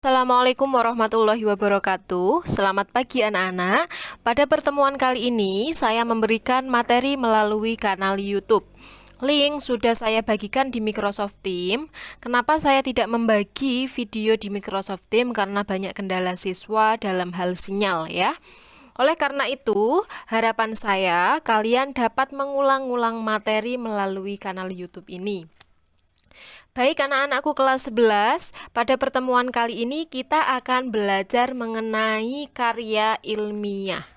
Assalamualaikum warahmatullahi wabarakatuh. Selamat pagi anak-anak. Pada pertemuan kali ini saya memberikan materi melalui kanal YouTube. Link sudah saya bagikan di Microsoft Teams. Kenapa saya tidak membagi video di Microsoft Teams? Karena banyak kendala siswa dalam hal sinyal ya. Oleh karena itu, harapan saya kalian dapat mengulang-ulang materi melalui kanal YouTube ini. Baik anak-anakku kelas 11, pada pertemuan kali ini kita akan belajar mengenai karya ilmiah.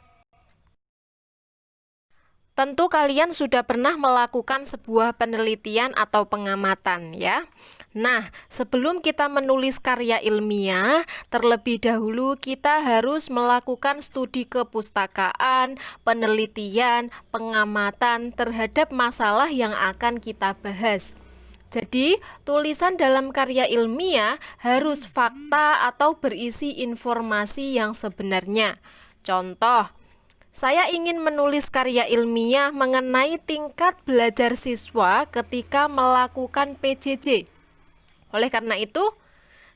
Tentu kalian sudah pernah melakukan sebuah penelitian atau pengamatan ya. Nah, sebelum kita menulis karya ilmiah, terlebih dahulu kita harus melakukan studi kepustakaan, penelitian, pengamatan terhadap masalah yang akan kita bahas. Jadi, tulisan dalam karya ilmiah harus fakta atau berisi informasi yang sebenarnya. Contoh, saya ingin menulis karya ilmiah mengenai tingkat belajar siswa ketika melakukan PJJ. Oleh karena itu,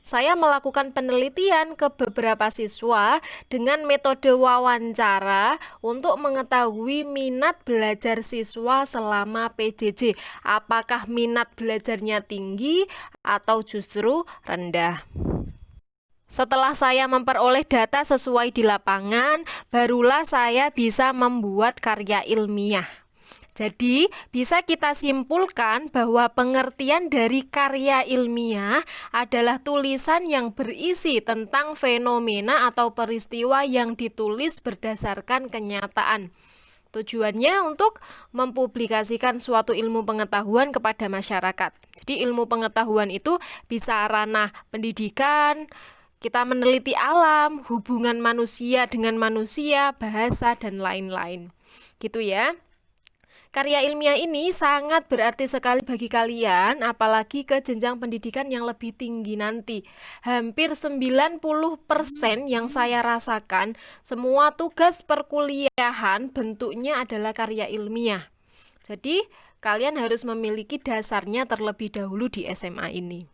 saya melakukan penelitian ke beberapa siswa dengan metode wawancara untuk mengetahui minat belajar siswa selama PJJ. Apakah minat belajarnya tinggi atau justru rendah? Setelah saya memperoleh data sesuai di lapangan, barulah saya bisa membuat karya ilmiah. Jadi, bisa kita simpulkan bahwa pengertian dari karya ilmiah adalah tulisan yang berisi tentang fenomena atau peristiwa yang ditulis berdasarkan kenyataan. Tujuannya untuk mempublikasikan suatu ilmu pengetahuan kepada masyarakat. Jadi, ilmu pengetahuan itu bisa ranah pendidikan, kita meneliti alam, hubungan manusia dengan manusia, bahasa, dan lain-lain. Gitu ya. Karya ilmiah ini sangat berarti sekali bagi kalian, apalagi ke jenjang pendidikan yang lebih tinggi nanti. Hampir 90% yang saya rasakan, semua tugas perkuliahan bentuknya adalah karya ilmiah. Jadi, kalian harus memiliki dasarnya terlebih dahulu di SMA ini.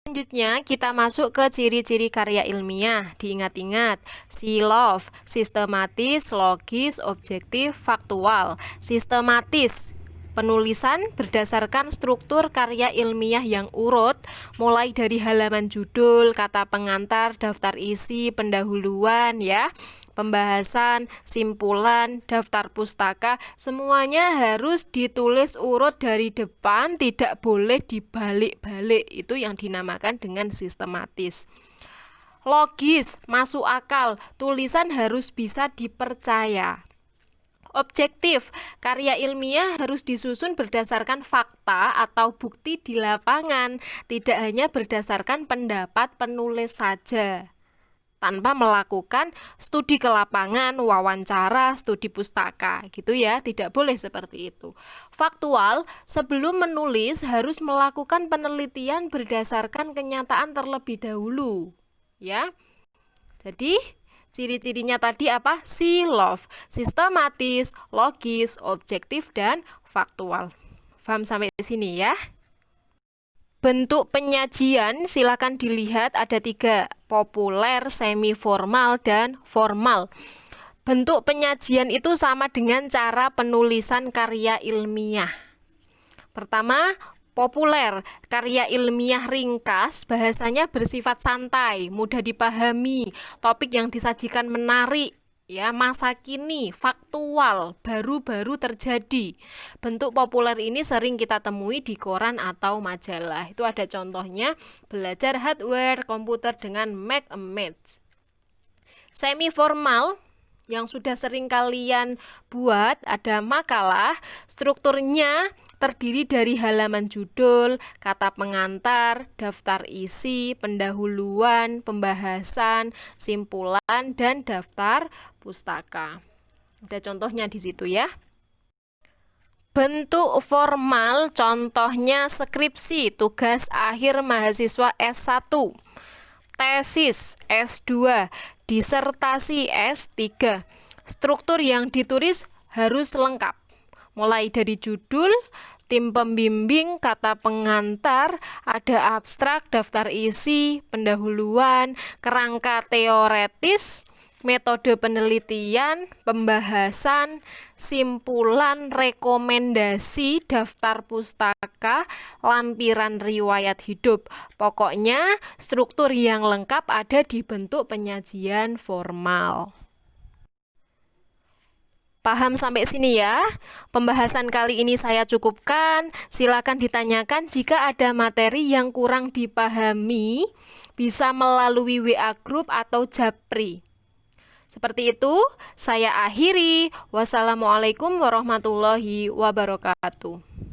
Selanjutnya, kita masuk ke ciri-ciri karya ilmiah. Diingat-ingat, SILOF, sistematis, logis, objektif, faktual. Sistematis, penulisan berdasarkan struktur karya ilmiah yang urut, mulai dari halaman judul, kata pengantar, daftar isi, pendahuluan, ya. Pembahasan, simpulan, daftar pustaka, semuanya harus ditulis urut dari depan, tidak boleh dibalik-balik. Itu yang dinamakan dengan sistematis. Logis, masuk akal, tulisan harus bisa dipercaya. Objektif, karya ilmiah harus disusun berdasarkan fakta atau bukti di lapangan, tidak hanya berdasarkan pendapat penulis saja tanpa melakukan studi ke lapangan, wawancara, studi pustaka, gitu ya, tidak boleh seperti itu. Faktual, sebelum menulis harus melakukan penelitian berdasarkan kenyataan terlebih dahulu, ya. Jadi, ciri-cirinya tadi apa? SILOF, sistematis, logis, objektif, dan faktual. Paham sampai sini ya? Bentuk penyajian silakan dilihat ada 3, populer, semi formal, dan formal. Bentuk penyajian itu sama dengan cara penulisan karya ilmiah. Pertama, populer, karya ilmiah ringkas, bahasanya bersifat santai, mudah dipahami, topik yang disajikan menarik, ya, masa kini, faktual, baru-baru terjadi. Bentuk populer ini sering kita temui di koran atau majalah. Itu ada contohnya, belajar hardware komputer dengan Mac and Maths. Semi formal yang sudah sering kalian buat ada makalah, strukturnya terdiri dari halaman judul, kata pengantar, daftar isi, pendahuluan, pembahasan, simpulan, dan daftar pustaka. Ada contohnya di situ ya. Bentuk formal contohnya skripsi, tugas akhir mahasiswa S1, tesis S2, disertasi S3. Struktur yang ditulis harus lengkap, mulai dari judul, tim pembimbing, kata pengantar, ada abstrak, daftar isi, pendahuluan, kerangka teoretis, metode penelitian, pembahasan, simpulan, rekomendasi, daftar pustaka, lampiran riwayat hidup. Pokoknya struktur yang lengkap ada di bentuk penyajian formal. Paham sampai sini ya? Pembahasan kali ini saya cukupkan. Silakan ditanyakan jika ada materi yang kurang dipahami, bisa melalui WA Group atau Japri. Seperti itu, saya akhiri. Wassalamualaikum warahmatullahi wabarakatuh.